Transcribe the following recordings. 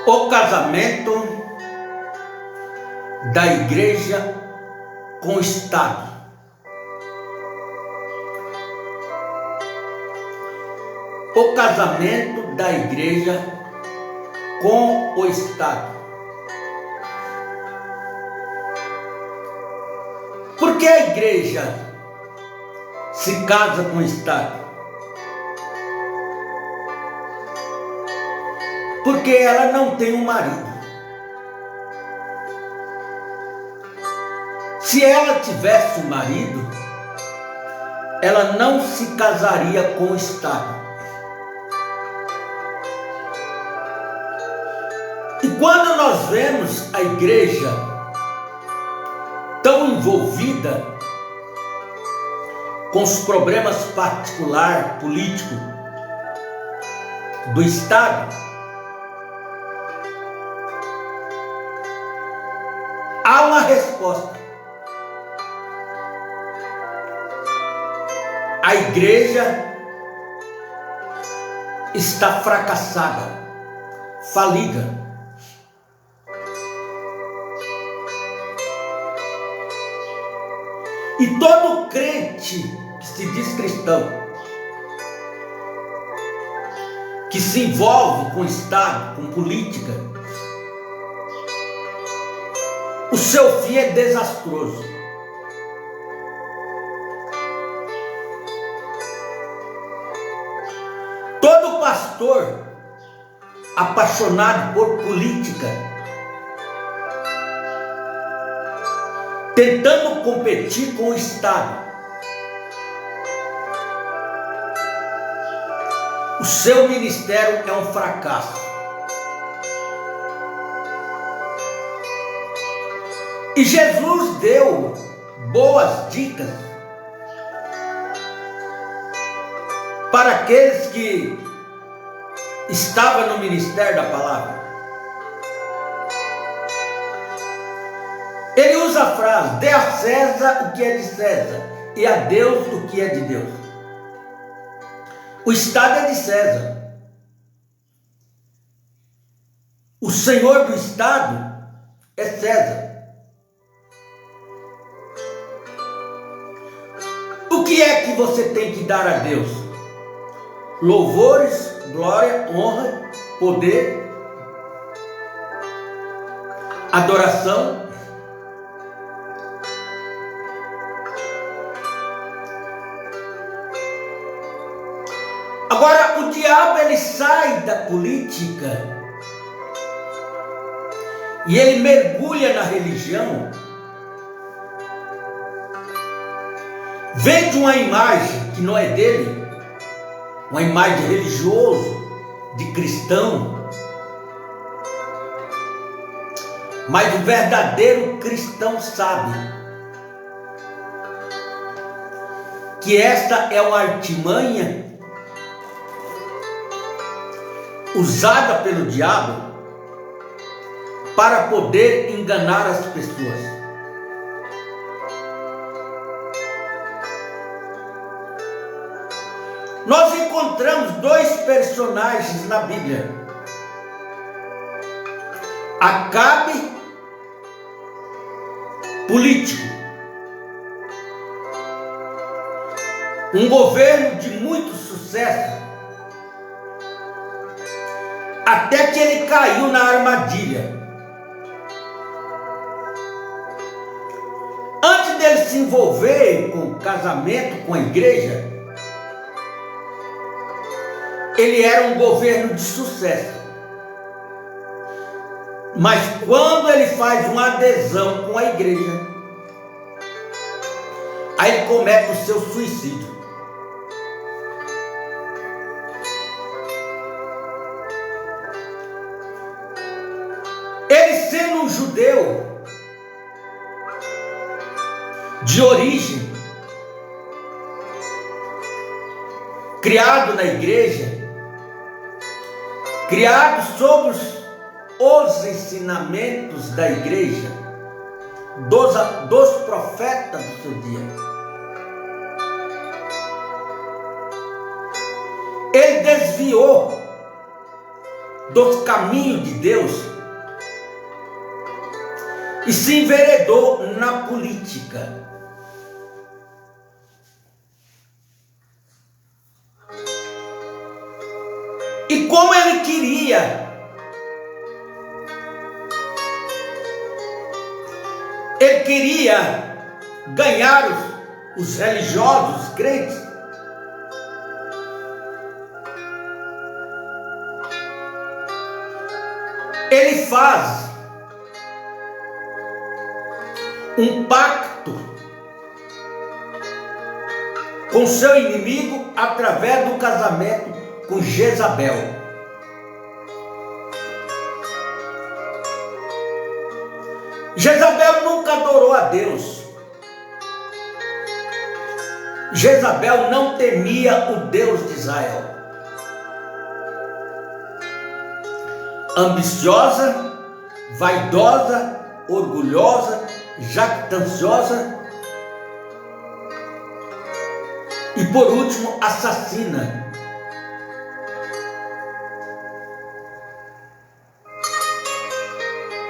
O casamento da igreja com o Estado. O casamento da igreja com o Estado. Por que a igreja se casa com o Estado? Porque ela não tem um marido. Se ela tivesse um marido, ela não se casaria com o Estado. E quando nós vemos a igreja tão envolvida com os problemas particulares, políticos do Estado, há uma resposta. A igreja está fracassada, falida. E todo crente que se diz cristão, que se envolve com o Estado, com política, o seu fim é desastroso. Todo pastor apaixonado por política, tentando competir com o Estado, o seu ministério é um fracasso. E Jesus deu boas dicas para aqueles que estavam no ministério da palavra. Ele usa a frase: dê a César o que é de César e a Deus o que é de Deus. O Estado é de César. O Senhor do Estado é César. O que é que você tem que dar a Deus? Louvores, glória, honra, poder, adoração. Agora, o diabo, ele sai da política e ele mergulha na religião. Vende uma imagem que não é dele, uma imagem de religioso, de cristão. Mas o verdadeiro cristão sabe que esta é uma artimanha usada pelo diabo para poder enganar as pessoas. Nós encontramos dois personagens na Bíblia: Acabe, político, um governo de muito sucesso, até que ele caiu na armadilha. Antes dele se envolver com o casamento, com a igreja, ele era um governo de sucesso. Mas quando ele faz uma adesão com a igreja, aí ele comete o seu suicídio. Ele, sendo um judeu de origem, criado na igreja, criado sob os ensinamentos da igreja, dos profetas do seu dia, ele desviou dos caminhos de Deus e se enveredou na política. E como ele queria, ganhar os religiosos, os crentes, ele faz um pacto com seu inimigo através do casamento com Jezabel. Jezabel nunca adorou a Deus. Jezabel não temia o Deus de Israel. Ambiciosa, vaidosa, orgulhosa, jactanciosa e, por último, assassina.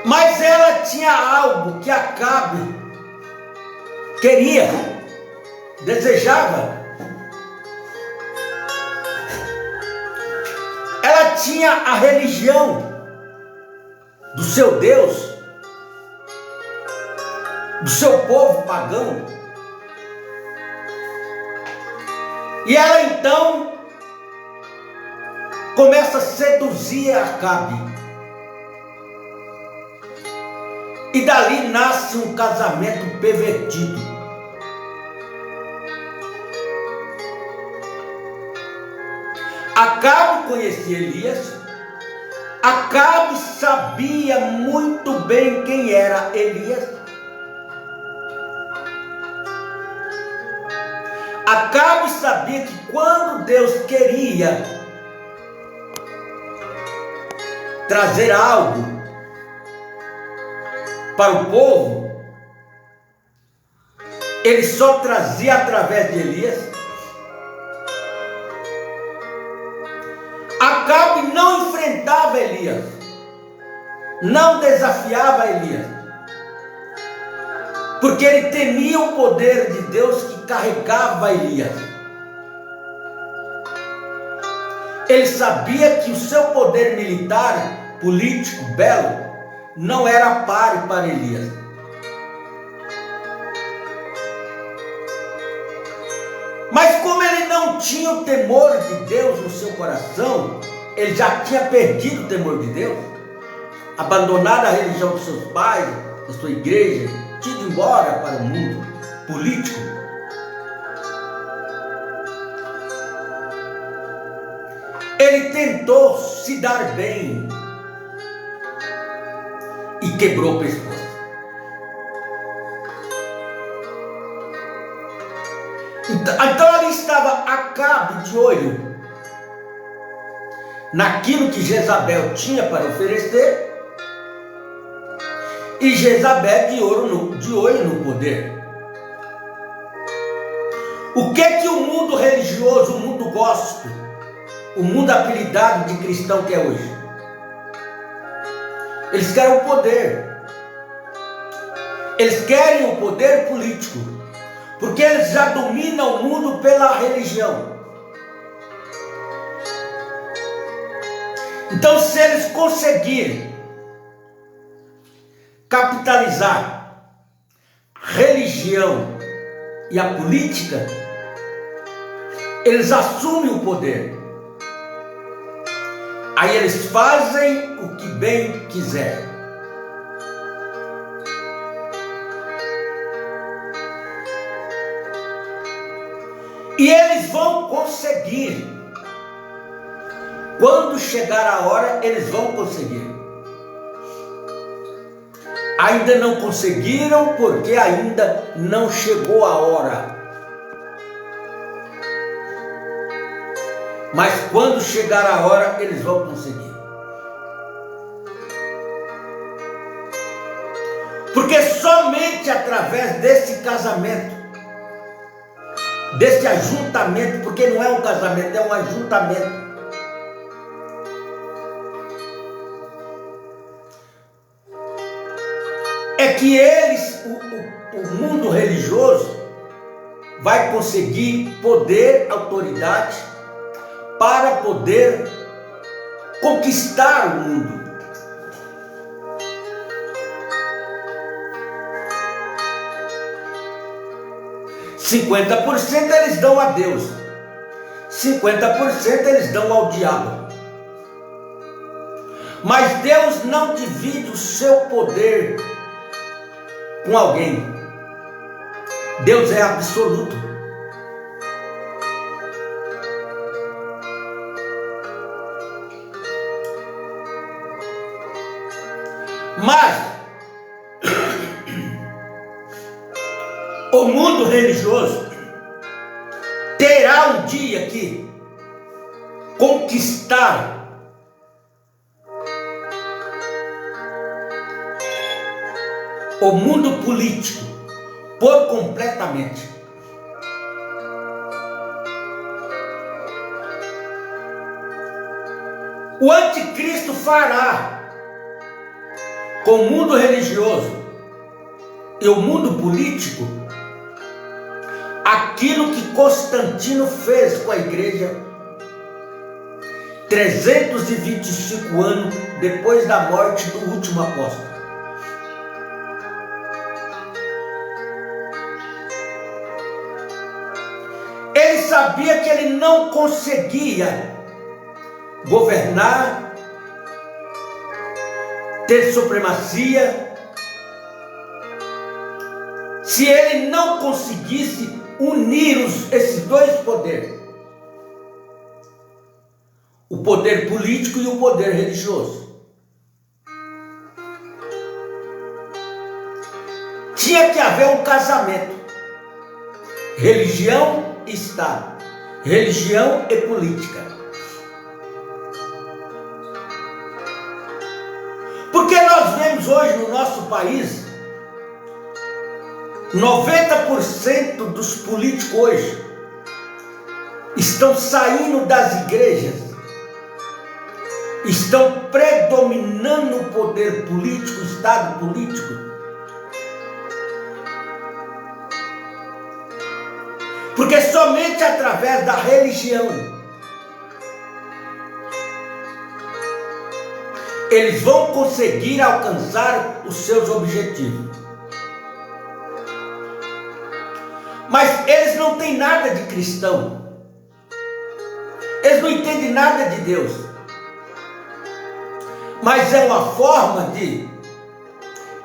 Mas ela tinha algo que Acabe queria, desejava. Ela tinha a religião do seu Deus, do seu povo pagão. E ela então começa a seduzir Acabe. E dali nasce um casamento pervertido. Acabe conhecia Elias. Acabe sabia muito bem quem era Elias. Acabe sabia que quando Deus queria trazer algo para o povo, ele só trazia através de Elias. Acabe não enfrentava Elias, não desafiava Elias, porque ele temia o poder de Deus que carregava Elias. Ele sabia que o seu poder militar, político, belo, não era páreo para Elias. Mas como ele não tinha o temor de Deus no seu coração, ele já tinha perdido o temor de Deus, abandonado a religião dos seus pais, da sua igreja, tinha ido embora para o mundo político. Ele tentou se dar bem e quebrou o pescoço. Então ali estava Acabe de olho naquilo que Jezabel tinha para oferecer e Jezabel de olho no poder. O que o mundo religioso, o mundo gospel, o mundo apelidado de cristão quer hoje? Eles querem o poder. Eles querem o poder político, porque eles já dominam o mundo pela religião. Então, se eles conseguirem capitalizar a religião e a política, eles assumem o poder. Aí eles fazem o que bem quiser. E eles vão conseguir. Quando chegar a hora, eles vão conseguir. Ainda não conseguiram porque ainda não chegou a hora. Mas quando chegar a hora, eles vão conseguir. Porque somente através desse casamento, desse ajuntamento, porque não é um casamento, é um ajuntamento, que eles, o mundo religioso, vai conseguir poder, autoridade, para poder conquistar o mundo. %50 eles dão a Deus, 50% eles dão ao diabo. Mas Deus não divide o seu poder com alguém. Deus é absoluto. Mas o mundo religioso terá um dia que conquistar o mundo político por completamente. O anticristo fará com o mundo religioso e o mundo político aquilo que Constantino fez com a igreja 325 anos depois da morte do último apóstolo. Ele sabia que ele não conseguia governar, ter supremacia, se ele não conseguisse unir esses dois poderes, o poder político e o poder religioso. Tinha que haver um casamento, religião e Estado, religião e política. Porque nós vemos hoje no nosso país 90% dos políticos hoje estão saindo das igrejas, estão predominando o poder político, o Estado político, porque somente através da religião eles vão conseguir alcançar os seus objetivos. Mas eles não têm nada de cristão. Eles não entendem nada de Deus. Mas é uma forma de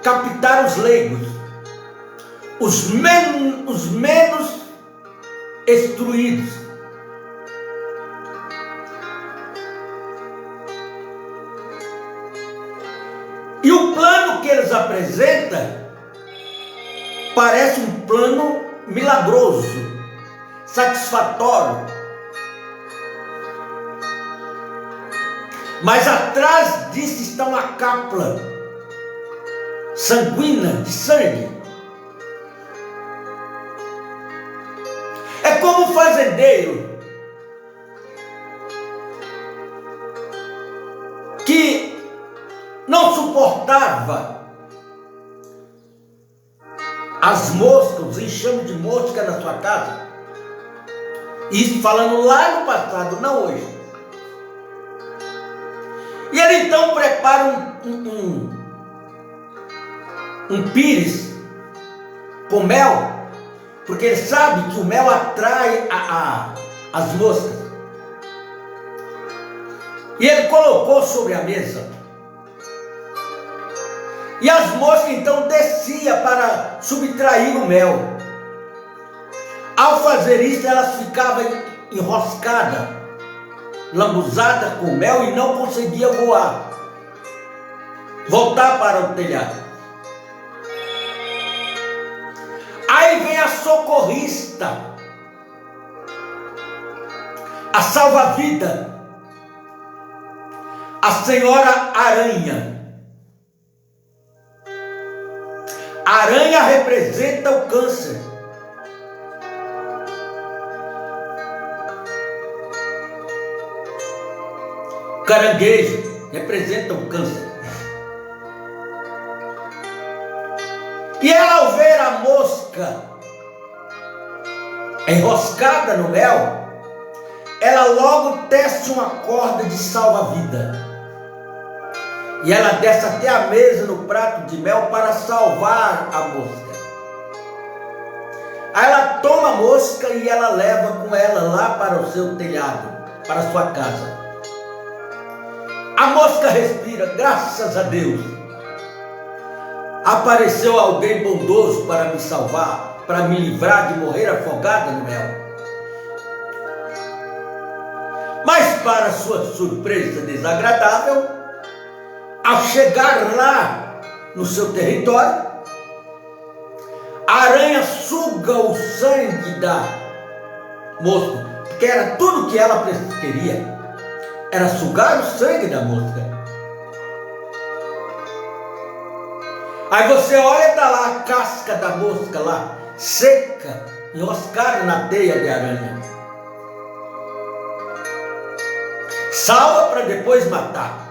captar os leigos, os menos instruídos. E o plano que eles apresentam parece um plano milagroso, satisfatório. Mas atrás disso está uma cápsula sanguínea de sangue. É como um fazendeiro que não suportava as moscas, os enxames de mosca na sua casa. Isso falando lá no passado, não hoje. E ele então prepara um pires com mel, porque ele sabe que o mel atrai as moscas. E ele colocou sobre a mesa. E as moscas então desciam para subtrair o mel. Ao fazer isso, elas ficavam enroscadas, lambuzadas com mel e não conseguiam voar, voltar para o telhado. Aí vem a socorrista, a salva-vida, a senhora aranha. A aranha representa o câncer. Caranguejo representa o câncer. ver a mosca enroscada no mel, ela logo tece uma corda de salva-vida. E ela desce até a mesa no prato de mel para salvar a mosca. Aí ela toma a mosca e ela leva com ela lá para o seu telhado, para a sua casa. A mosca respira, graças a Deus. Apareceu alguém bondoso para me salvar, para me livrar de morrer afogada no mel. Mas para sua surpresa desagradável, ao chegar lá no seu território, a aranha suga o sangue da mosca, porque era tudo que ela queria, era sugar o sangue da mosca. Aí você olha e está lá a casca da mosca lá, seca, enroscada na teia de aranha. Salva para depois matar.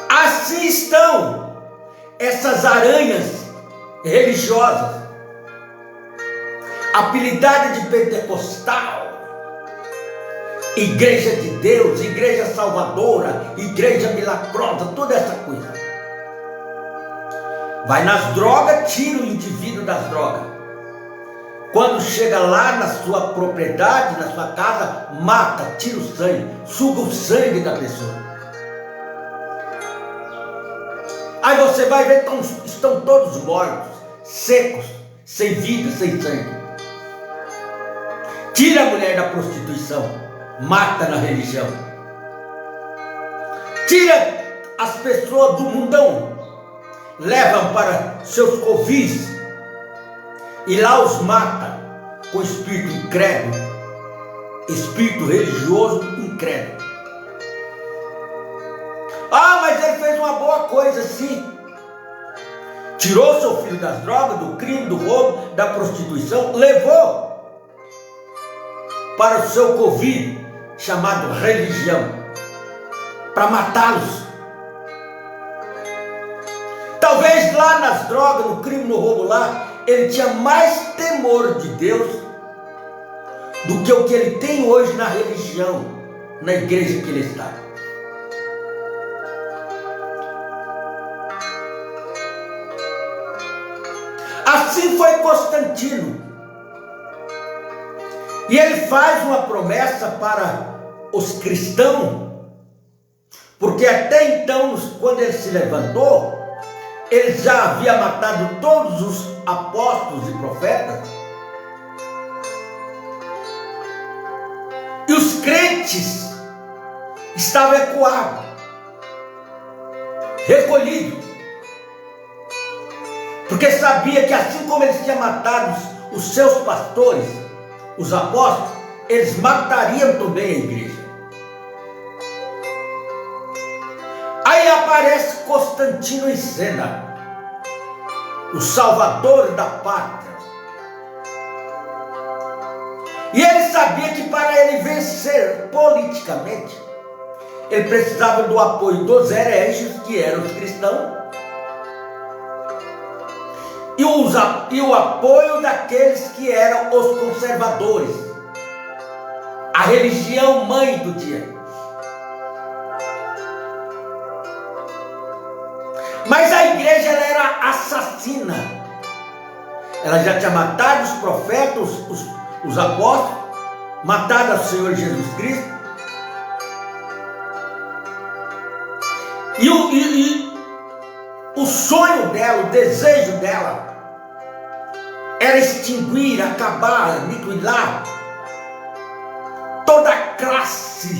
Assim estão essas aranhas religiosas, apelidada de pentecostal, igreja de Deus, igreja salvadora, igreja milagrosa, toda essa coisa. Vai nas drogas, tira o indivíduo das drogas. Quando chega lá na sua propriedade, na sua casa, mata, tira o sangue, suga o sangue da pessoa. Aí você vai ver que estão todos mortos, secos, sem vida, sem sangue. Tira a mulher da prostituição, mata na religião. Tira as pessoas do mundão, levam para seus covis e lá os mata com espírito incrédulo, espírito religioso incrédulo. Ah, mas ele fez uma boa coisa, sim. Tirou seu filho das drogas, do crime, do roubo, da prostituição, levou para o seu covil, chamado religião, para matá-los. Talvez lá nas drogas, no crime, no roubo lá, ele tinha mais temor de Deus do que o que ele tem hoje na religião, na igreja que ele está. Assim foi Constantino. E ele faz uma promessa para os cristãos, porque até então, quando ele se levantou, ele já havia matado todos os apóstolos e profetas. E os crentes estavam ecoados, recolhidos, porque sabia que assim como eles tinham matado os seus pastores, os apóstolos, eles matariam também a igreja. Aí aparece Constantino em cena, o salvador da pátria. E ele sabia que para ele vencer politicamente, ele precisava do apoio dos hereges, que eram os cristãos, e o apoio daqueles que eram os conservadores, a religião mãe do dia. Mas a igreja ela era assassina. Ela já tinha matado os profetas, os apóstolos, matado o Senhor Jesus Cristo. E o sonho dela, o desejo dela, era extinguir, acabar, aniquilar toda a classe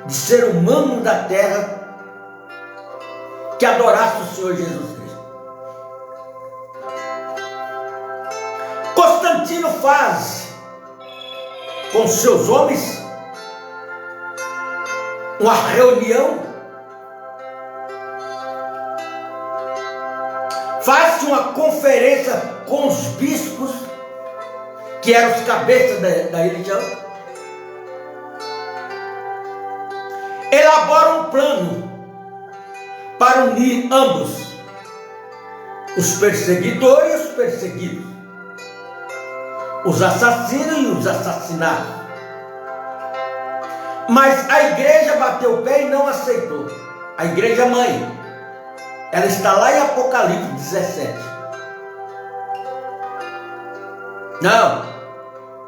de ser humano da terra que adorasse o Senhor Jesus Cristo. Constantino faz com seus homens uma reunião, faz uma conferência com os bispos, que eram os cabeças da religião, elabora um plano para unir ambos, os perseguidores e os perseguidos, os assassinos e os assassinados. Mas a igreja bateu o pé e não aceitou. A igreja mãe, ela está lá em Apocalipse 17. Não,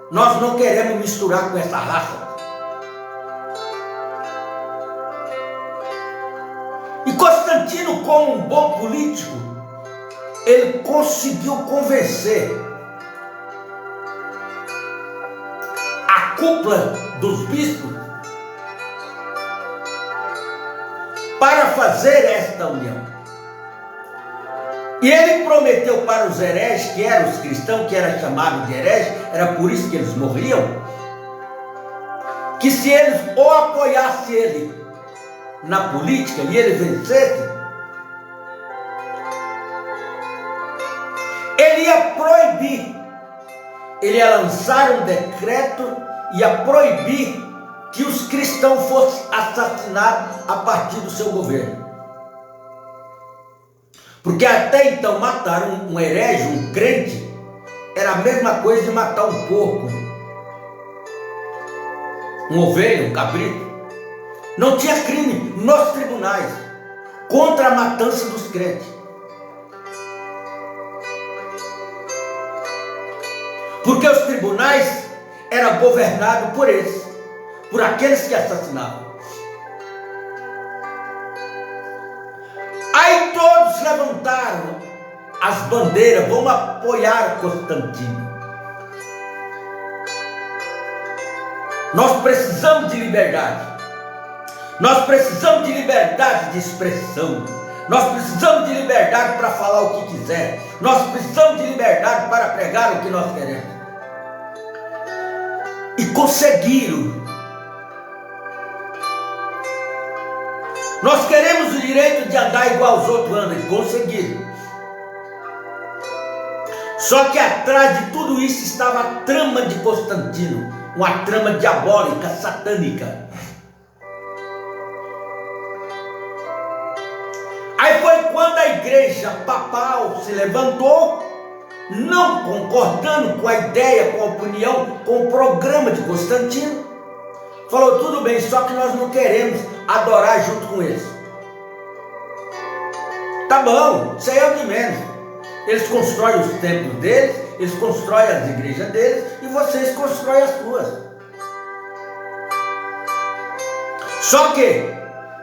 nós não queremos misturar com essa raça. E Constantino, como um bom político, ele conseguiu convencer a cúpula dos bispos para fazer esta união. E ele prometeu para os hereges, que eram os cristãos, que era chamado de hereges, era por isso que eles morriam, que se eles ou apoiassem ele na política e ele vencesse, ele ia proibir, ele ia lançar um decreto, ia proibir que os cristãos fossem assassinados a partir do seu governo. Porque até então matar um herege, um crente, era a mesma coisa de matar um porco, um ovelha, um cabrito. Não tinha crime nos tribunais contra a matança dos crentes. Porque os tribunais eram governados por eles, por aqueles que assassinavam. Aí todos levantaram as bandeiras, vamos apoiar Constantino. Nós precisamos de liberdade. Nós precisamos de liberdade de expressão. Nós precisamos de liberdade para falar o que quiser. Nós precisamos de liberdade para pregar o que nós queremos. E conseguiram. Nós queremos o direito de andar igual os outros andam, e conseguiram. Só que atrás de tudo isso estava a trama de Constantino, uma trama diabólica, satânica. Aí foi quando a igreja papal se levantou, não concordando com a ideia, com a opinião, com o programa de Constantino, falou: tudo bem, só que nós não queremos adorar junto com eles. Tá bom, isso aí é o de menos. Eles constroem os templos deles, eles constroem as igrejas deles e vocês constroem as suas. Só que,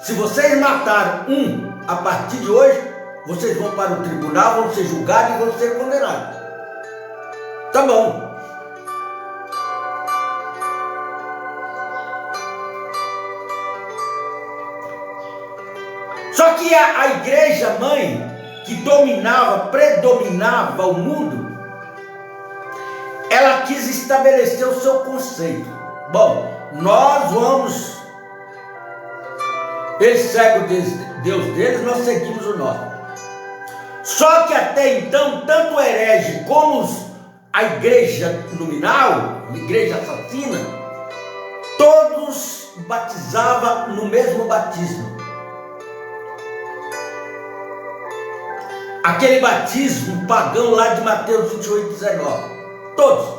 se vocês mataram um a partir de hoje, vocês vão para o tribunal, vão ser julgados e vão ser condenados. Tá bom. Só que a igreja mãe, que predominava o mundo, ela quis estabelecer o seu conceito. Bom, nós vamos, eles seguem o Deus deles, nós seguimos o nosso. Só que até então, tanto o herege como a igreja nominal, a igreja assassina, todos batizavam no mesmo batismo. Aquele batismo pagão lá de Mateus 28, 19. Todos.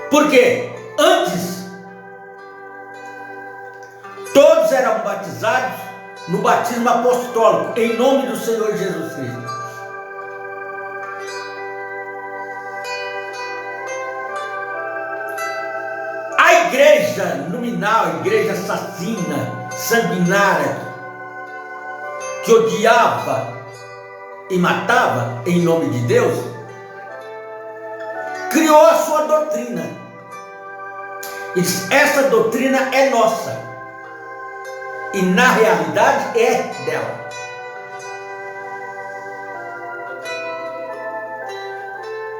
Por quê? Antes, todos eram batizados no batismo apostólico, em nome do Senhor Jesus Cristo. A igreja nominal, a igreja assassina, sanguinária, que odiava e matava em nome de Deus, criou a sua doutrina. E disse: essa doutrina é nossa. E na realidade é dela.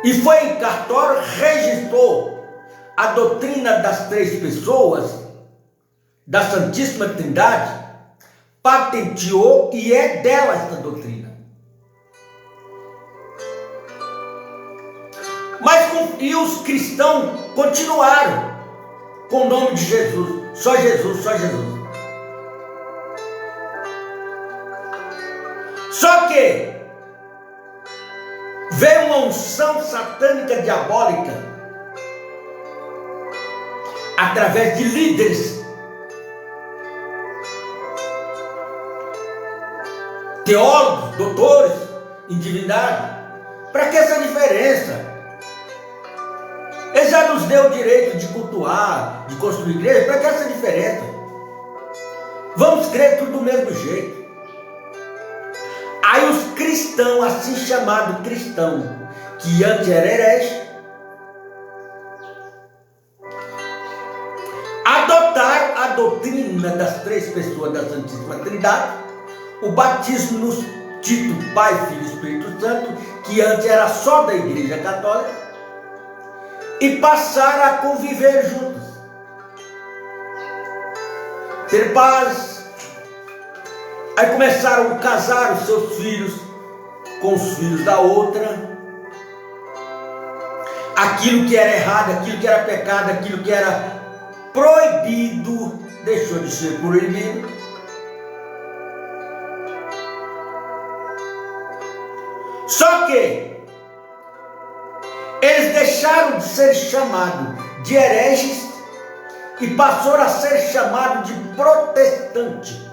E foi em cartório, registrou a doutrina das três pessoas, da Santíssima Trindade, patenteou e é dela essa doutrina. Mas e os cristãos continuaram com o nome de Jesus, só Jesus, só Jesus. Só que veio uma unção satânica diabólica através de líderes, teólogos, doutores em divindade. Para que essa diferença? Ele já nos deu o direito de cultuar, de construir igreja. Para que essa diferença? Vamos crer tudo do mesmo jeito. Aí os cristãos, assim chamados cristãos, que antes eram hereges, adotaram a doutrina das três pessoas da Santíssima Trindade, o batismo nos títulos Pai, Filho e Espírito Santo, que antes era só da Igreja Católica, e passaram a conviver juntos, ter paz. Aí começaram a casar os seus filhos com os filhos da outra. Aquilo que era errado, aquilo que era pecado, aquilo que era proibido, deixou de ser proibido. Só que eles deixaram de ser chamados de hereges e passaram a ser chamados de protestantes.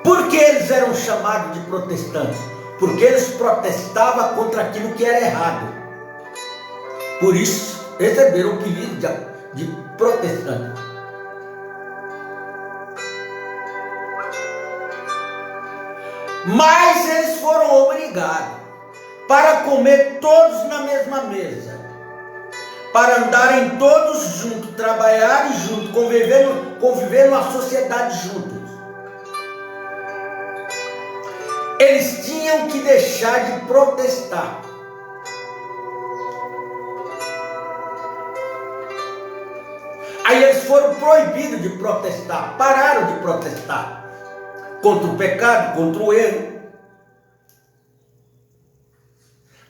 Por que eles eram chamados de protestantes? Porque eles protestavam contra aquilo que era errado. Por isso receberam o apelido de protestante. Mas eles foram obrigados para comer todos na mesma mesa, para andarem todos juntos, trabalharem juntos, conviver numa sociedade juntos. Eles tinham que deixar de protestar. Aí eles foram proibidos de protestar, pararam de protestar contra o pecado, contra o erro.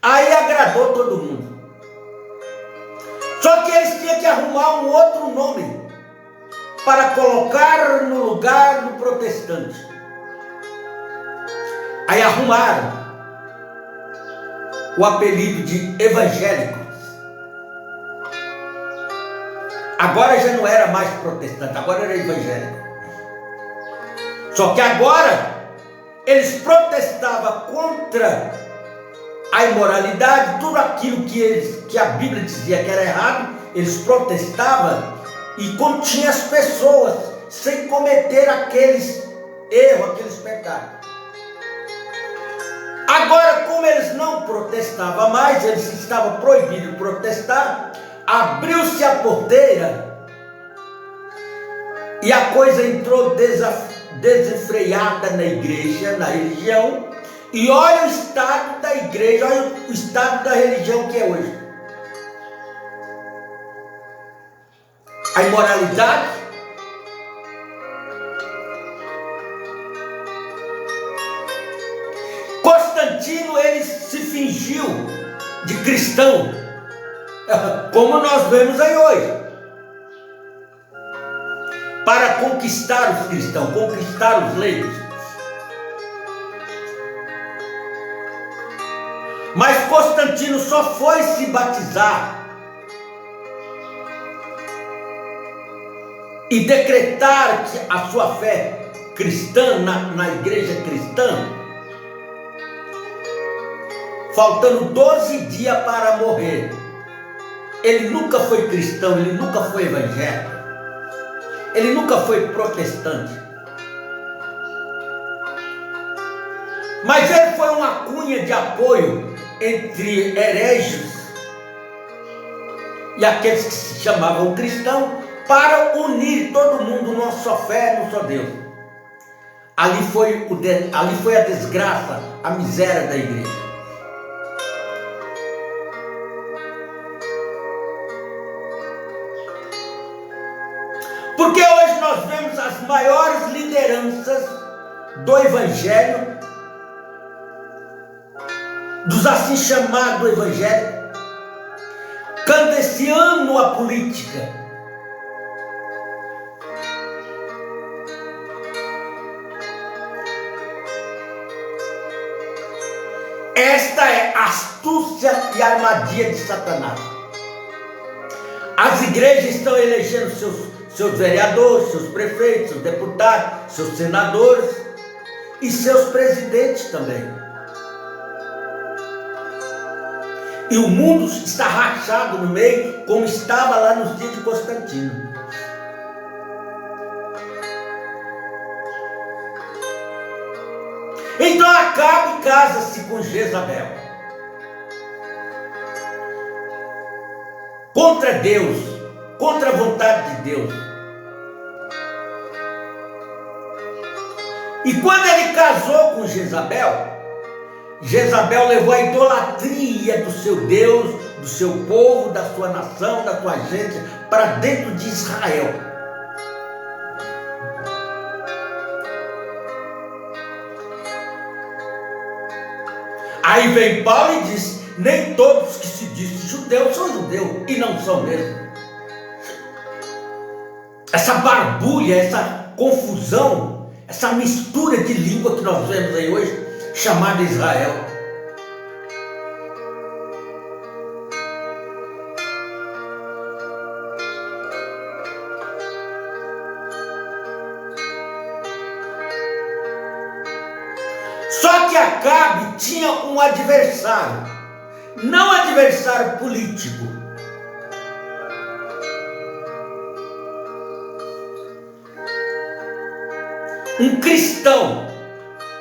Aí agradou todo mundo. Só que eles tinham que arrumar um outro nome para colocar no lugar do protestante. Aí arrumaram o apelido de evangélicos. Agora já não era mais protestante, agora era evangélico. Só que agora eles protestavam contra a imoralidade, tudo aquilo que a Bíblia dizia que era errado, eles protestavam e continham as pessoas sem cometer aqueles erros, aqueles pecados. Agora, como eles não protestavam mais, eles estavam proibidos de protestar, abriu-se a porteira e a coisa entrou desenfreada na igreja, na religião. E olha o estado da igreja, olha o estado da religião que é hoje. A imoralidade, Constantino, ele se fingiu de cristão, como nós vemos aí hoje, para conquistar os cristãos, conquistar os leigos. Mas Constantino só foi se batizar e decretar a sua fé cristã na igreja cristã, faltando 12 dias para morrer. Ele nunca foi cristão, ele nunca foi evangélico, ele nunca foi protestante. Mas ele foi uma cunha de apoio entre hereges e aqueles que se chamavam cristãos, para unir todo mundo numa só fé, num só Deus. Ali foi a desgraça, a miséria da igreja. Porque hoje nós vemos as maiores lideranças do Evangelho dos assim chamados evangélicos, canta esse ano a política. Esta é a astúcia e a armadilha de Satanás. As igrejas estão elegendo seus vereadores, seus prefeitos, seus deputados, seus senadores e seus presidentes também. E o mundo está rachado no meio, como estava lá nos dias de Constantino. Então Acabe casa-se com Jezabel. Contra Deus, contra a vontade de Deus. E quando ele casou com Jezabel, Jezabel levou a idolatria do seu Deus, do seu povo, da sua nação, da sua gente, para dentro de Israel. Aí vem Paulo e diz: nem todos que se dizem judeus são judeus, e não são mesmo. Essa barbulha, essa confusão, essa mistura de língua que nós vemos aí hoje, chamada Israel. Só que Acabe tinha um adversário, não adversário político. Um cristão,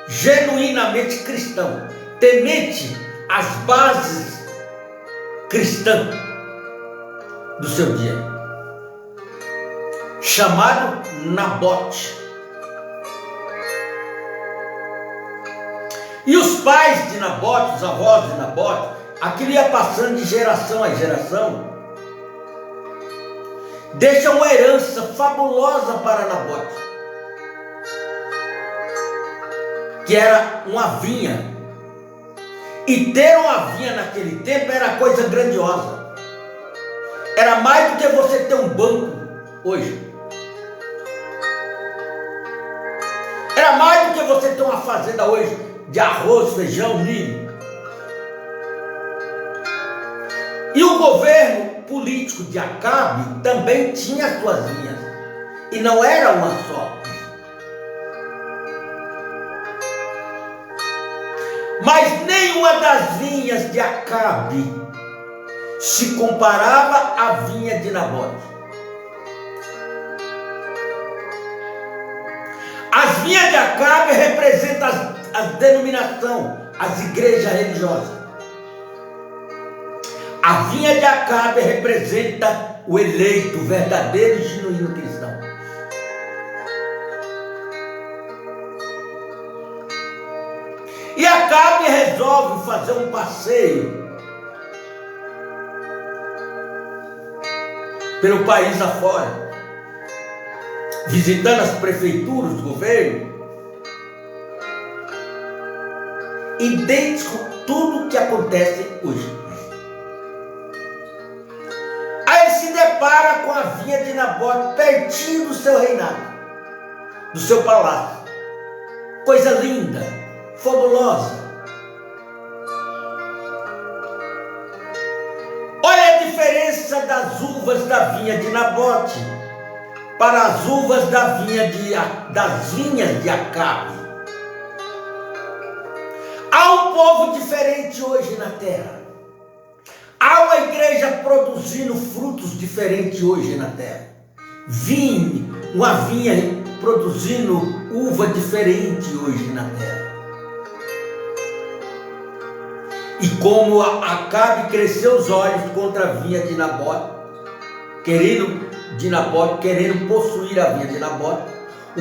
genuinamente cristão, temente às bases cristãs do seu dia, chamado Nabote. E os pais de Nabote, os avós de Nabote, aquilo ia passando de geração a geração, deixa uma herança fabulosa para Nabote, que era uma vinha. E ter uma vinha naquele tempo era coisa grandiosa. Era mais do que você ter um banco hoje. Era mais do que você ter uma fazenda hoje de arroz, feijão, milho. E o governo político de Acabe também tinha suas vinhas. E não era uma só. Mas nenhuma das vinhas de Acabe se comparava à vinha de Nabote. As vinhas de Acabe representam as denominações, as igrejas religiosas. A vinha de Acabe representa o eleito, o verdadeiro e genuíno cristão. E Acabe resolve fazer um passeio pelo país afora, visitando as prefeituras, os governos, idêntico a tudo que acontece hoje. Aí ele se depara com a vinha de Nabote pertinho do seu reinado, do seu palácio. Coisa linda, fabulosa. Olha a diferença das uvas da vinha de Nabote para as uvas das vinhas de Acabe. Há um povo diferente hoje na terra. Há uma igreja produzindo frutos diferentes hoje na terra. Uma vinha produzindo uva diferente hoje na terra. E como Acabe cresceu os olhos contra a vinha de Nabote, querendo possuir a vinha de Nabote,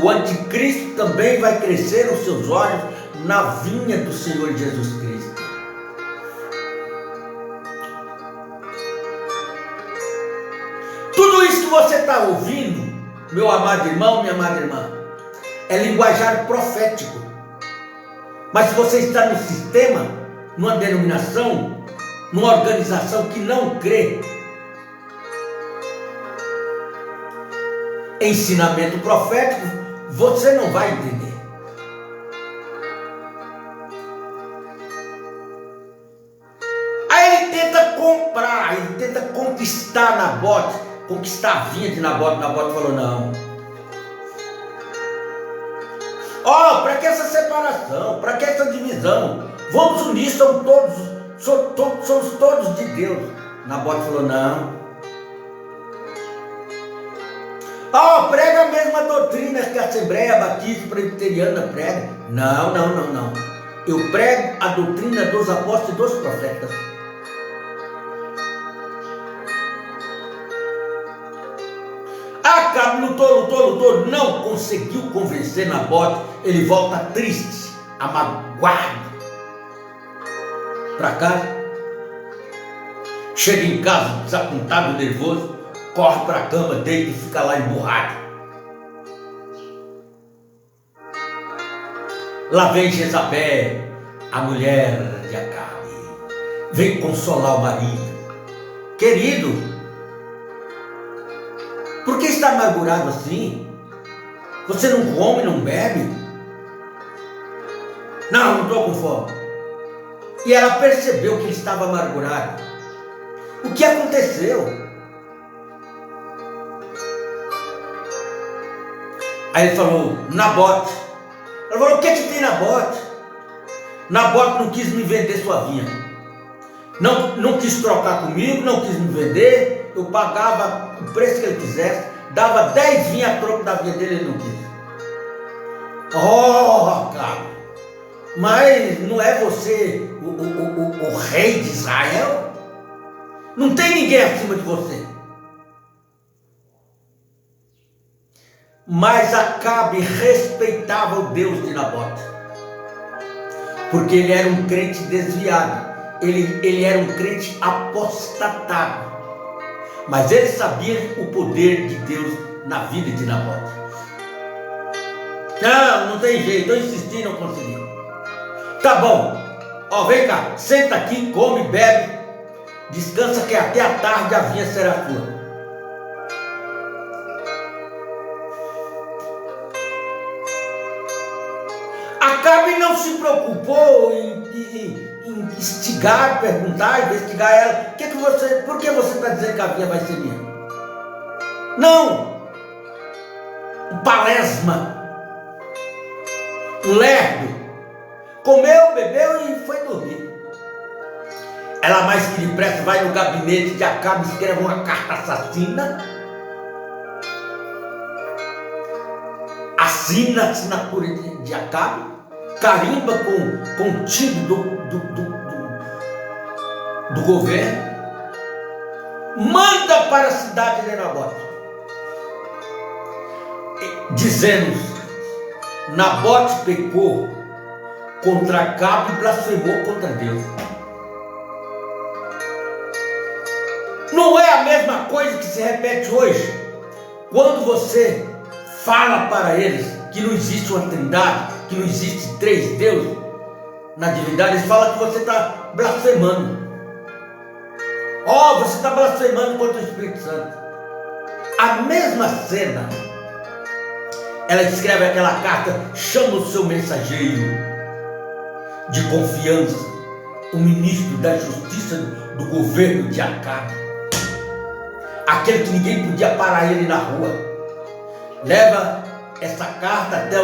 o anticristo também vai crescer os seus olhos na vinha do Senhor Jesus Cristo. Tudo isso que você está ouvindo, meu amado irmão, minha amada irmã, é linguajar profético. Mas se você está no sistema, numa denominação, numa organização que não crê em ensinamento profético, você não vai entender. Aí ele tenta comprar, ele tenta conquistar Nabote, conquistar a vinha de Nabote. Nabote falou: não. Para que essa separação? Para que essa divisão? Vamos unir, somos todos de Deus. Nabote falou: não. Prega a mesma doutrina que a Assembleia Batista Presbiteriana prega. Não. Eu prego a doutrina dos apóstolos e dos profetas. Acabe lutou, não conseguiu convencer Nabote. Ele volta triste, amagoado para casa. Chega em casa, desapontado, nervoso, corre para a cama dele e fica lá emburrado. Lá vem Jezabel, a mulher de Acabe, vem consolar o marido. Querido, por que está amargurado assim? Você não come, não bebe? Não estou com fome. E ela percebeu que ele estava amargurado. O que aconteceu? Aí ele falou: Nabote. Ela falou: o que tem Nabote? Nabote não quis me vender sua vinha. Não quis trocar comigo, não quis me vender. Eu pagava o preço que ele quisesse. Dava 10 vinhas a troco da vinha dele, ele não quis. Cara, mas não é você o rei de Israel? Não tem ninguém acima de você. Mas Acabe respeitava o Deus de Nabote, porque ele era um crente desviado, ele era um crente apostatado, mas ele sabia o poder de Deus na vida de Nabote. Não tem jeito, eu insisti e não consegui. Tá bom, vem cá, senta aqui, come, bebe, descansa que até a tarde a vinha será tua. Acabe não se preocupou em instigar, perguntar, investigar ela. Por que você está dizendo que a vinha vai ser minha? Não! Um palesma, um lerdo, comeu, bebeu e foi dormir. Ela mais que depressa vai no gabinete de Acabe, escreve uma carta assassina, assina a assinatura de Acabe, carimba com o time do governo, manda para a cidade de Nabote, dizendo: Nabote pecou contra Acabe e blasfemou contra Deus. Não é a mesma coisa que se repete hoje, quando você fala para eles que não existe uma trindade, que não existe 3 deuses na divindade, eles falam que você está blasfemando. Você está blasfemando contra o Espírito Santo. A mesma cena, ela escreve aquela carta, chama o seu mensageiro de confiança, o ministro da justiça do governo de Acabe, aquele que ninguém podia parar ele na rua. Leva essa carta até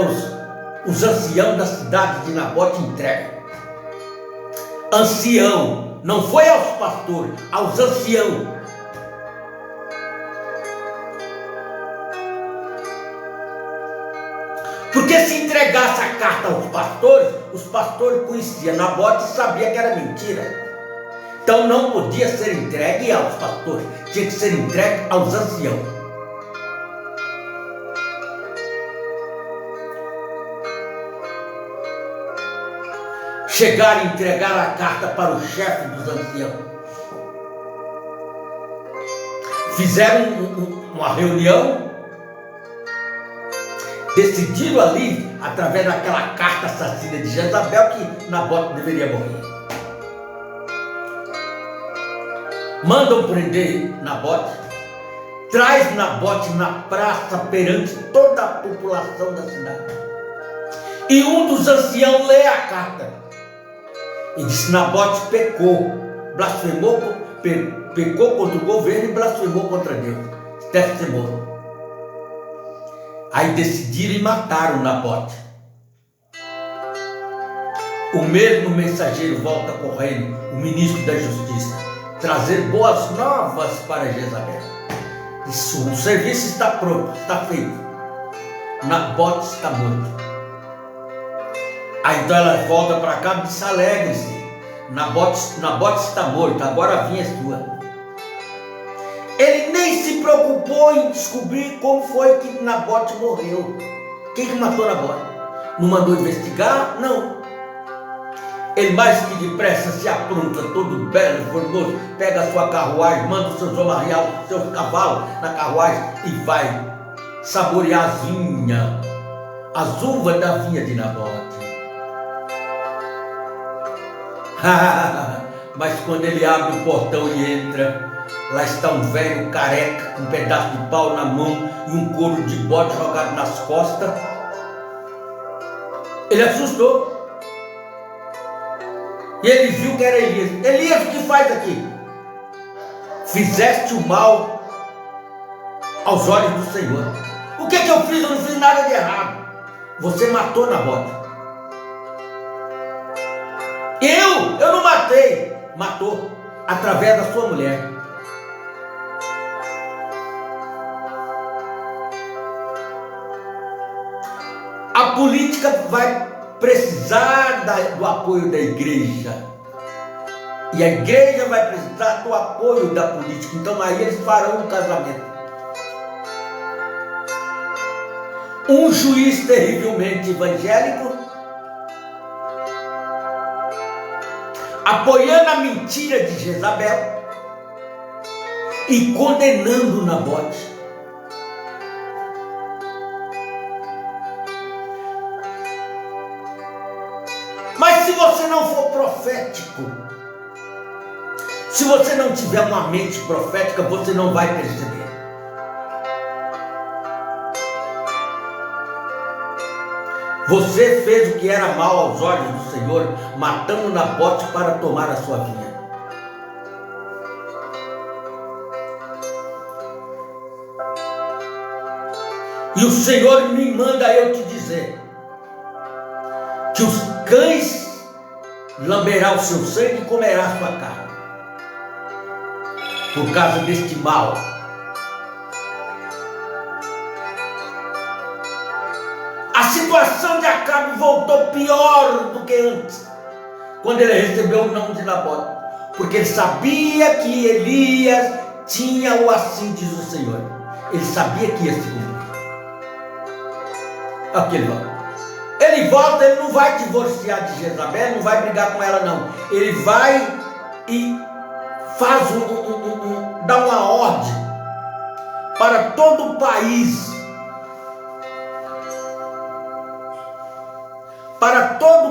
os anciãos da cidade de Nabote e entrega. Ancião, não foi aos pastores, aos anciãos. Porque se entregasse a carta aos pastores, os pastores conheciam Nabote e sabiam que era mentira. Então não podia ser entregue aos pastores, tinha que ser entregue aos anciãos. Chegaram e entregaram a carta para o chefe dos anciãos. Fizeram uma reunião, decidiram ali, através daquela carta assassina de Jezabel, que Nabote deveria morrer. mandam prender Nabote, traz Nabote na praça perante toda a população da cidade. E um dos anciãos lê a carta e diz: Nabote pecou, blasfemou, pecou contra o governo e blasfemou contra Deus, deve ser morto. Aí decidiram e mataram Nabote. O mesmo mensageiro volta correndo, o ministro da justiça, trazer boas novas para Jezabel. Isso, o serviço está pronto, está feito. Nabote está morto. Aí então ela volta para cá e diz: alegre-se, Nabote está morto, agora a vinha é sua. Ele nem se preocupou em descobrir como foi que Nabote morreu. Quem que matou Nabote? Não mandou investigar? Não. Ele mais que depressa se apronta, todo belo, formoso, pega a sua carruagem, manda os seus homens arriar os seus cavalos na carruagem e vai saborear as vinhas, as uvas da vinha de Nabote. Mas quando ele abre o portão e entra, lá está um velho careca com um pedaço de pau na mão e um couro de bode jogado nas costas. Ele assustou. E ele viu que era Elias. Elias, o que faz aqui? Fizeste o mal aos olhos do Senhor. O que eu fiz? Eu não fiz nada de errado. Você matou Nabote. Eu não matei. Matou através da sua mulher. A política vai precisar do apoio da igreja. E a igreja vai precisar do apoio da política. Então aí eles farão um casamento. Um juiz terrivelmente evangélico, apoiando a mentira de Jezabel e condenando Nabote. Mas se você não for profético, se você não tiver uma mente profética, você não vai perceber. Você fez o que era mal aos olhos do Senhor, matando Nabote para tomar a sua vinha. E o Senhor me manda eu te dizer que os cães lamberá o seu sangue e comerá a sua carne, por causa deste mal. A situação de Acabe voltou pior do que antes, quando ele recebeu o nome de Nabote, porque ele sabia que Elias tinha o assim diz o Senhor. Ele sabia que ia se cumprir. Aqui ele volta, ele não vai divorciar de Jezabel, não vai brigar com ela não. Ele vai e faz dá uma ordem para todo o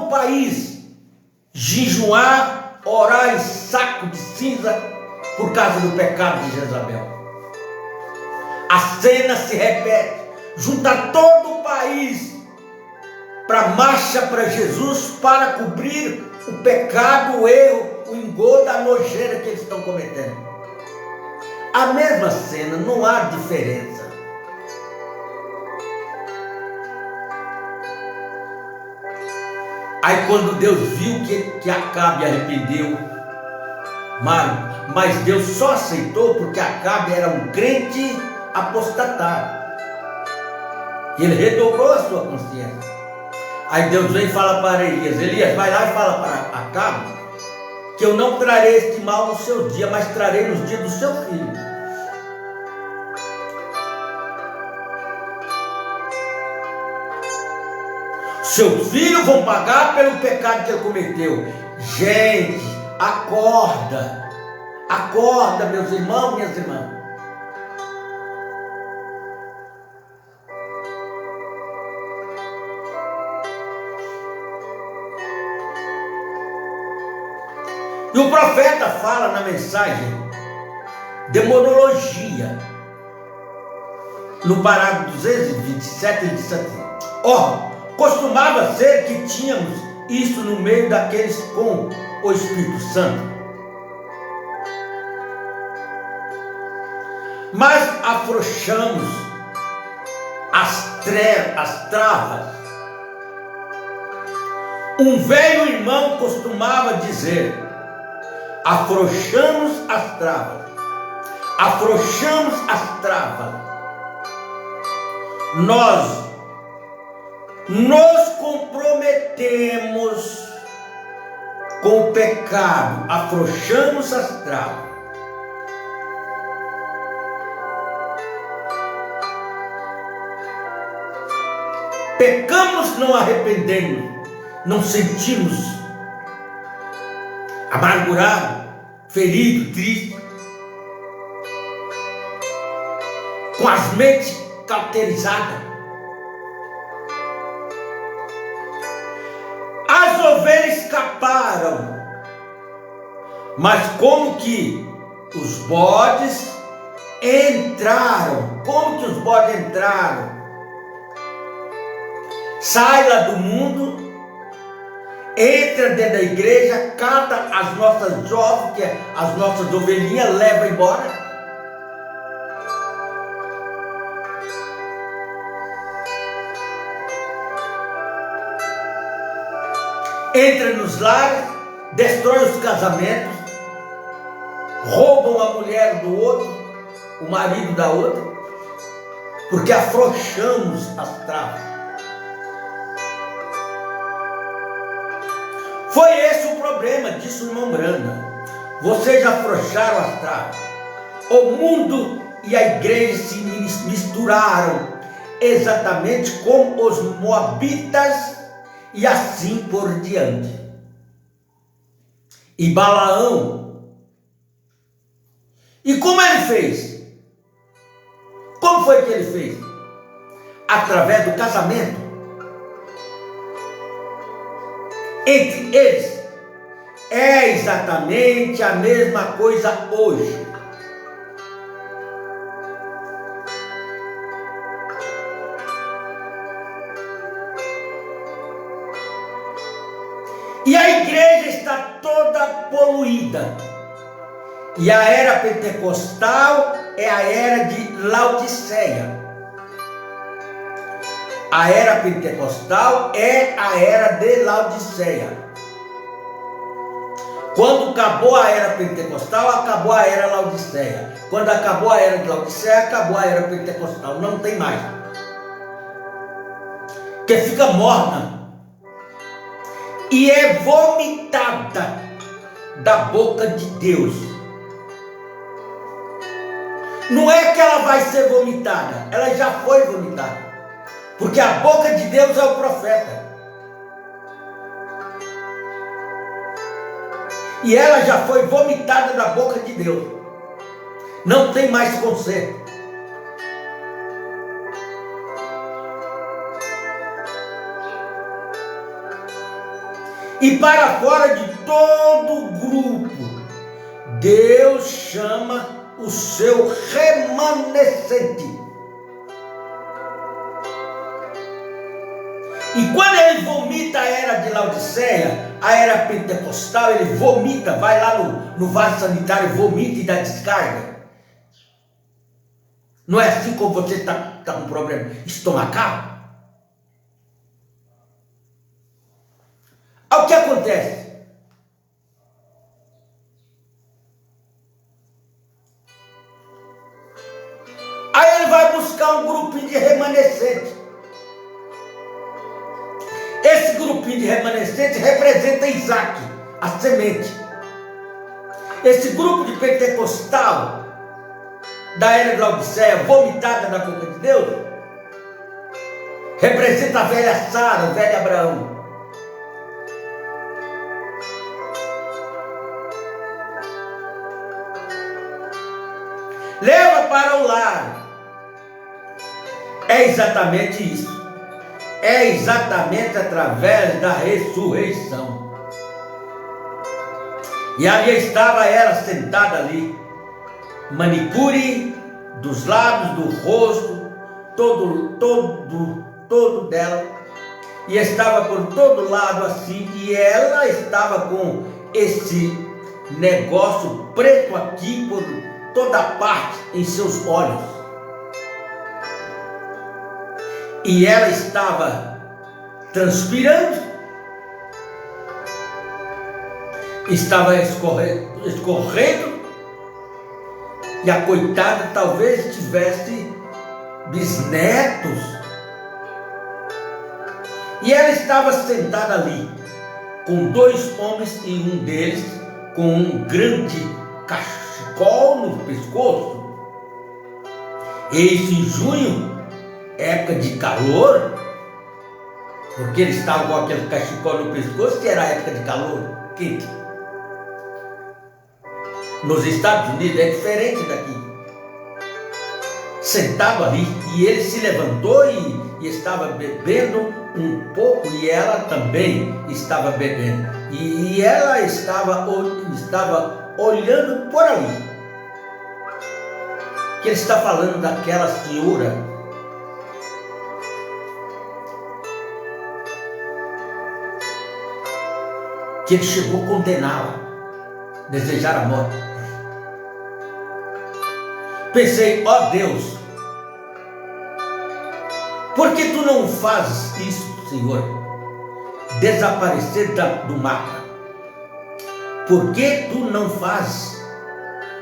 país, jejuar, orar em saco de cinza por causa do pecado de Jezabel. A cena se repete, junta todo o país para marcha para Jesus, para cobrir o pecado, o erro, o engodo, a nojeira que eles estão cometendo. A mesma cena, não há diferença. Aí quando Deus viu que Acabe arrependeu, mas Deus só aceitou porque Acabe era um crente apostatado. E ele redobrou a sua consciência. Aí Deus vem e fala para Elias: Elias, vai lá e fala para Acabe que eu não trarei este mal no seu dia, mas trarei nos dias do seu filho. Seus filhos vão pagar pelo pecado que ele cometeu. Gente, acorda. Acorda, meus irmãos, minhas irmãs. E o profeta fala na mensagem demonologia. No parágrafo 227 ele diz assim: costumava ser que tínhamos isso no meio daqueles com o Espírito Santo, mas afrouxamos as travas. Um velho irmão costumava dizer: afrouxamos as travas, afrouxamos as travas. Nós nos comprometemos com o pecado, afrouxamos as travas. Pecamos, não arrependemos, não sentimos amargurado, ferido, triste, com as mentes cauterizadas. As ovelhas escaparam, mas como que os bodes entraram? Como que os bodes entraram? Sai lá do mundo, entra dentro da igreja, cata as nossas jovens, que é as nossas ovelhinhas, leva embora. Entra nos lares, destrói os casamentos, roubam a mulher do outro, o marido da outra, porque afrouxamos as travas. Foi esse o problema, disse o irmão Branda. Vocês afrouxaram as travas. O mundo e a igreja se misturaram, exatamente como os moabitas e assim por diante. E Balaão, e como ele fez? Como foi que ele fez? Através do casamento entre eles. É exatamente a mesma coisa hoje. E a igreja está toda poluída. E a era pentecostal é a era de Laodiceia. A era pentecostal é a era de Laodiceia. Quando acabou a era pentecostal, acabou a era Laodiceia. Quando acabou a era de Laodiceia, acabou a era pentecostal. Não tem mais. Que fica morna e é vomitada da boca de Deus. Não é que ela vai ser vomitada, ela já foi vomitada. Porque a boca de Deus é o profeta. E ela já foi vomitada da boca de Deus. Não tem mais conserto. E para fora de todo o grupo, Deus chama o seu remanescente. E quando ele vomita a era de Laodiceia, a era pentecostal, ele vomita, vai lá no vaso sanitário, vomita e dá descarga. Não é assim como você está com problema estomacal? O que acontece? Aí ele vai buscar um grupinho de remanescentes. Esse grupinho de remanescentes representa Isaac, a semente. Esse grupo de pentecostal da era de Laodiceia, vomitada na boca de Deus, representa a velha Sara, o velho Abraão. Leva para o lar. É exatamente isso. É exatamente através da ressurreição. E ali estava ela sentada ali, manicure dos lábios, do rosto, todo dela, e estava por todo lado assim, e ela estava com esse negócio preto aqui por toda parte em seus olhos, e ela estava transpirando, estava escorrendo, e a coitada talvez tivesse bisnetos, e ela estava sentada ali com dois homens, e um deles com um grande cachecol no pescoço. Isso em junho, época de calor, porque eles estavam com aquele cachecol no pescoço, que era época de calor quente. Nos Estados Unidos é diferente daqui. Sentado ali, e ele se levantou e estava bebendo um pouco, e ela também estava bebendo, e ela estava olhando por ali, que ele está falando daquela senhora que ele chegou a condená-la, desejar a morte. Pensei, ó Deus, por que tu não fazes isso, Senhor? Desaparecer do mapa. Por que tu não fazes?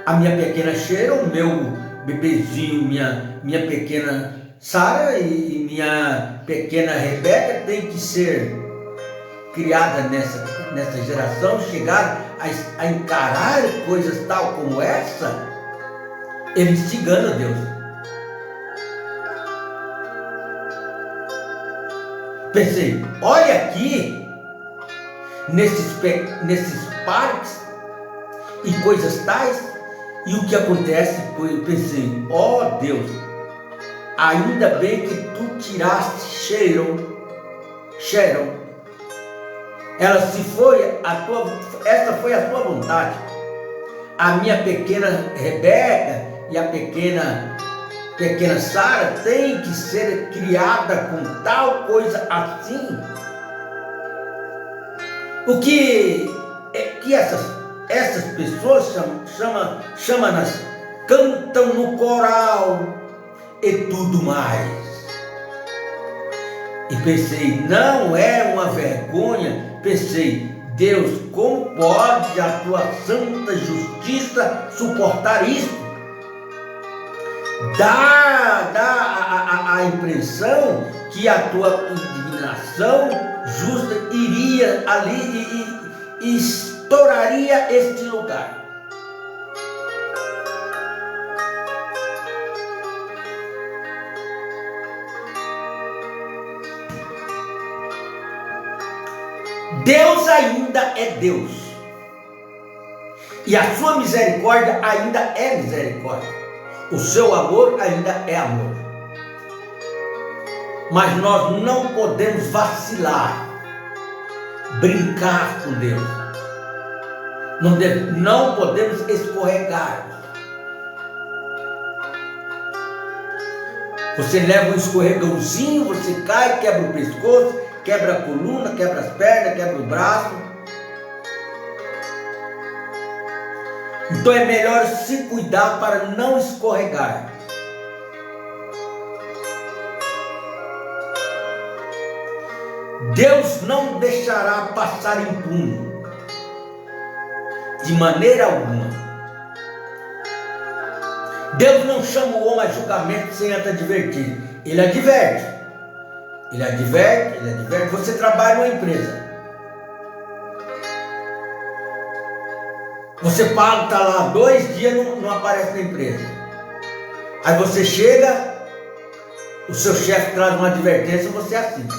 A minha pequena Sheila, o meu bebezinho, minha pequena Sara e minha pequena Rebeca tem que ser criada nessa geração, chegar a encarar coisas tal como essa. Ele instigando a Deus. Pensei, olha aqui, nesses parques e coisas tais, e o que acontece, eu pensei, ó Deus, ainda bem que tu tiraste Sharon, ela se foi, essa foi a tua vontade. A minha pequena Rebeca e a pequena Sara tem que ser criada com tal coisa assim. O que é que essas pessoas chamam-nas, cantam no coral e tudo mais. E pensei, não é uma vergonha? Pensei, Deus, como pode a tua santa justiça suportar isso? Dá a impressão que a tua indignação justa iria ali e estouraria este lugar. Deus ainda é Deus, e a sua misericórdia ainda é misericórdia, o seu amor ainda é amor. Mas nós não podemos vacilar, brincar com Deus, não podemos escorregar. Você leva um escorregãozinho, você cai, quebra o pescoço, quebra a coluna, quebra as pernas, quebra o braço. Então é melhor se cuidar para não escorregar. Deus não deixará passar impune, de maneira alguma. Deus não chama o homem a julgamento sem antes advertir. Ele adverte. Ele adverte. Você trabalha numa empresa. Você paga, está lá 2 dias, não aparece na empresa. Aí você chega, o seu chefe traz uma advertência, você assina.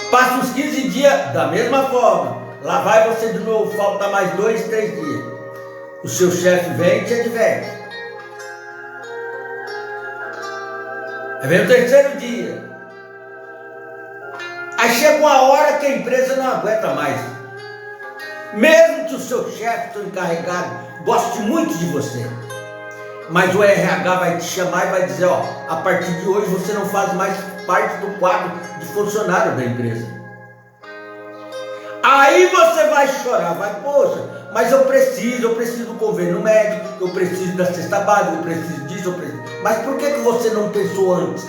Passa uns 15 dias, da mesma forma. Lá vai você de novo, falta mais 2, 3 dias. O seu chefe vem e te adverte. Aí vem o 3º dia. Aí chega uma hora que a empresa não aguenta mais. Mesmo que o seu chefe, seu encarregado, goste muito de você, mas o RH vai te chamar e vai dizer, ó, a partir de hoje você não faz mais parte do quadro de funcionário da empresa. Aí você vai chorar, vai, poxa, mas eu preciso do convênio médico, eu preciso da cesta básica, eu preciso disso, eu preciso. Mas por que você não pensou antes?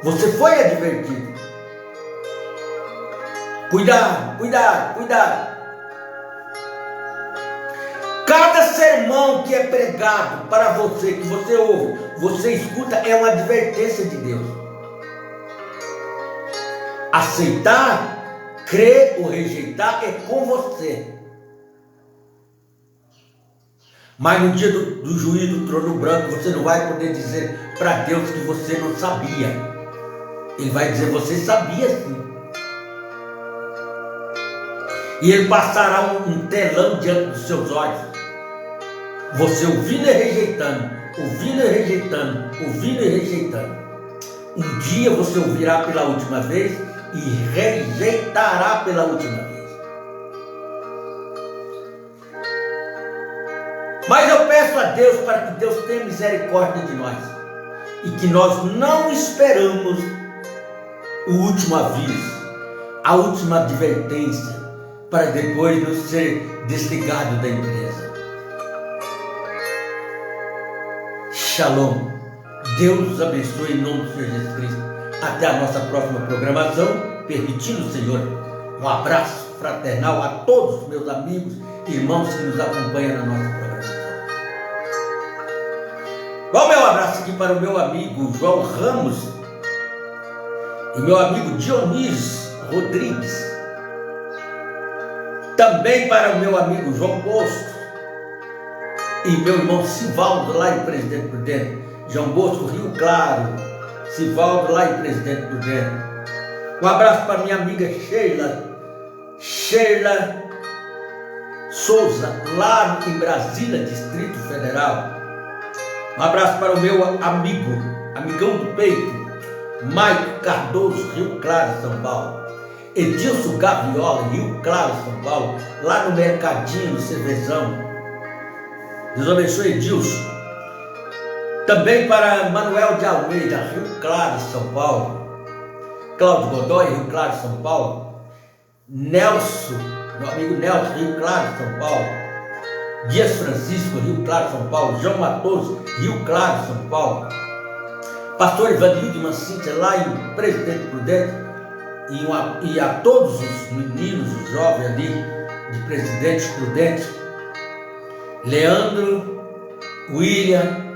Você foi advertido. Cuidado, cuidado, cuidado. Cada sermão que é pregado para você, que você ouve, você escuta, é uma advertência de Deus. Aceitar, crer ou rejeitar é com você. Mas no dia do juízo do trono branco, você não vai poder dizer para Deus que você não sabia. Ele vai dizer, você sabia sim. E ele passará um telão diante dos seus olhos. Você ouvindo e rejeitando, ouvindo e rejeitando, ouvindo e rejeitando. Um dia você ouvirá pela última vez e rejeitará pela última vez. Mas eu peço a Deus para que Deus tenha misericórdia de nós e que nós não esperamos o último aviso, a última advertência, para depois nos ser desligado da empresa. Shalom. Deus os abençoe em nome do Senhor Jesus Cristo. Até a nossa próxima programação, permitindo o Senhor. Um abraço fraternal a todos os meus amigos e irmãos que nos acompanham na nossa programação. Qual o meu abraço aqui para o meu amigo João Ramos e meu amigo Dionísio Rodrigues. Também para o meu amigo João Bosco e meu irmão Sivaldo, lá em Presidente Prudente. João Bosco, Rio Claro. Sivaldo, lá em Presidente Prudente. Um abraço para minha amiga Sheila Souza, lá em Brasília, Distrito Federal. Um abraço para o meu amigão do peito, Maico Cardoso, Rio Claro, São Paulo. Edilson Gaviola, Rio Claro, São Paulo, lá no Mercadinho, no Cervezão. Deus abençoe, Edilson. Também para Manuel de Almeida, Rio Claro, São Paulo. Cláudio Godoy, Rio Claro, São Paulo. Nelson, meu amigo Nelson, Rio Claro, São Paulo. Dias Francisco, Rio Claro, São Paulo. João Matoso, Rio Claro, São Paulo. Pastor Ivanildo Mancinte, lá em Presidente Prudente. E a todos os meninos, os jovens ali de Presidente Prudente. Leandro, William.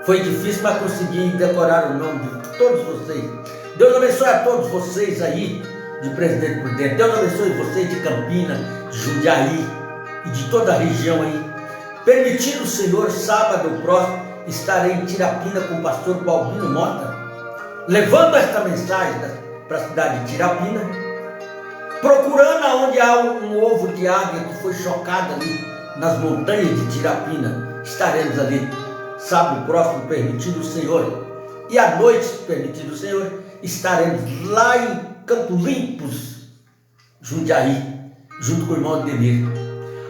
Foi difícil, mas consegui decorar o nome de todos vocês. Deus abençoe a todos vocês aí de Presidente Prudente. Deus abençoe vocês de Campinas, de Jundiaí e de toda a região aí. Permitindo o Senhor, sábado próximo, estarei em Tirapina com o pastor Balbino Mota, levando esta mensagem para a cidade de Tirapina, procurando aonde há um ovo de águia que foi chocado ali nas montanhas de Tirapina. Estaremos ali sábado próximo, permitindo o Senhor. E à noite, permitindo o Senhor, estaremos lá em Campo Limpos, Jundiaí, junto com o irmão Ademir.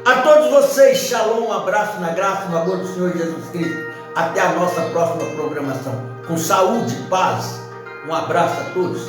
A todos vocês, shalom, um abraço na graça e no amor do Senhor Jesus Cristo. Até a nossa próxima programação. Com saúde e paz. Um abraço a todos.